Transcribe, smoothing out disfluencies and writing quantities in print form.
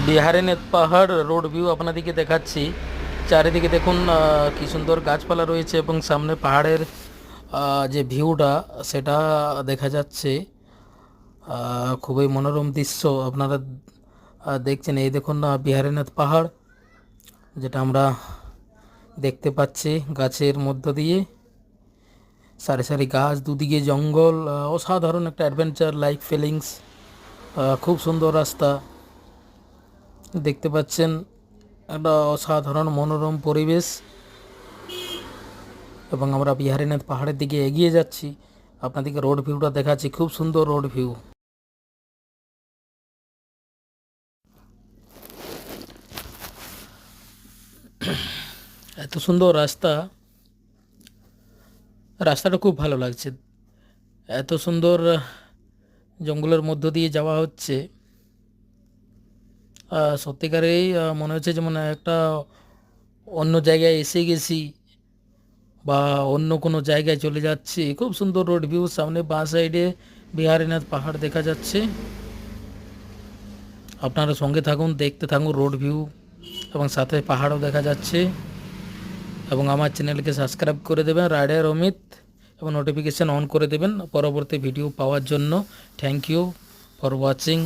বিহারের পাহাড় road view আপনাদেরকে দেখাচ্ছি। চারিদিকে দেখুন কি সুন্দর গাছপালা রয়েছে এবং সামনে পাহাড়ের যে ভিউটা সেটা দেখা যাচ্ছে। খুবই মনোরম দৃশ্য আপনারা দেখছেন। এই দেখুন না বিহারীনাথ পাহাড়, যেটা আমরা দেখতে পাচ্ছি গাছের মধ্য দিয়ে, সারি সারি গাছ, দুদিকে জঙ্গল, অসাধারণ একটা অ্যাডভেঞ্চার লাইক ফিলিংস। খুব সুন্দর রাস্তা দেখতে পাচ্ছেন, একটা অসাধারণ মনোরম পরিবেশ। এবং আমরা বিহারীনাথ পাহাড়ের দিকে এগিয়ে যাচ্ছি, আপনাদেরকে রোড ভিউটা দেখাচ্ছি। খুব সুন্দর রোড ভিউ। এত সুন্দর রাস্তা, রাস্তাটা খুব ভালো লাগছে। এত সুন্দর জঙ্গলের মধ্য দিয়ে যাওয়া হচ্ছে, সত্যিকারেই মনে হচ্ছে যেমন একটা অন্য জায়গায় এসে গেছি বা অন্য কোনো জায়গায় চলে যাচ্ছি। খুব সুন্দর রোড ভিউ, সামনে বাঁ সাইডে বিহারীনাথ পাহাড় দেখা যাচ্ছে। আপনারা সঙ্গে থাকুন, দেখতে থাকুন রোড ভিউ, এবং সাথে পাহাড়ও দেখা যাচ্ছে। এবং আমার চ্যানেলকে সাবস্ক্রাইব করে দেবেন রাইডার অমিত, এবং নোটিফিকেশান অন করে দেবেন পরবর্তী ভিডিও পাওয়ার জন্য। Thank you for watching.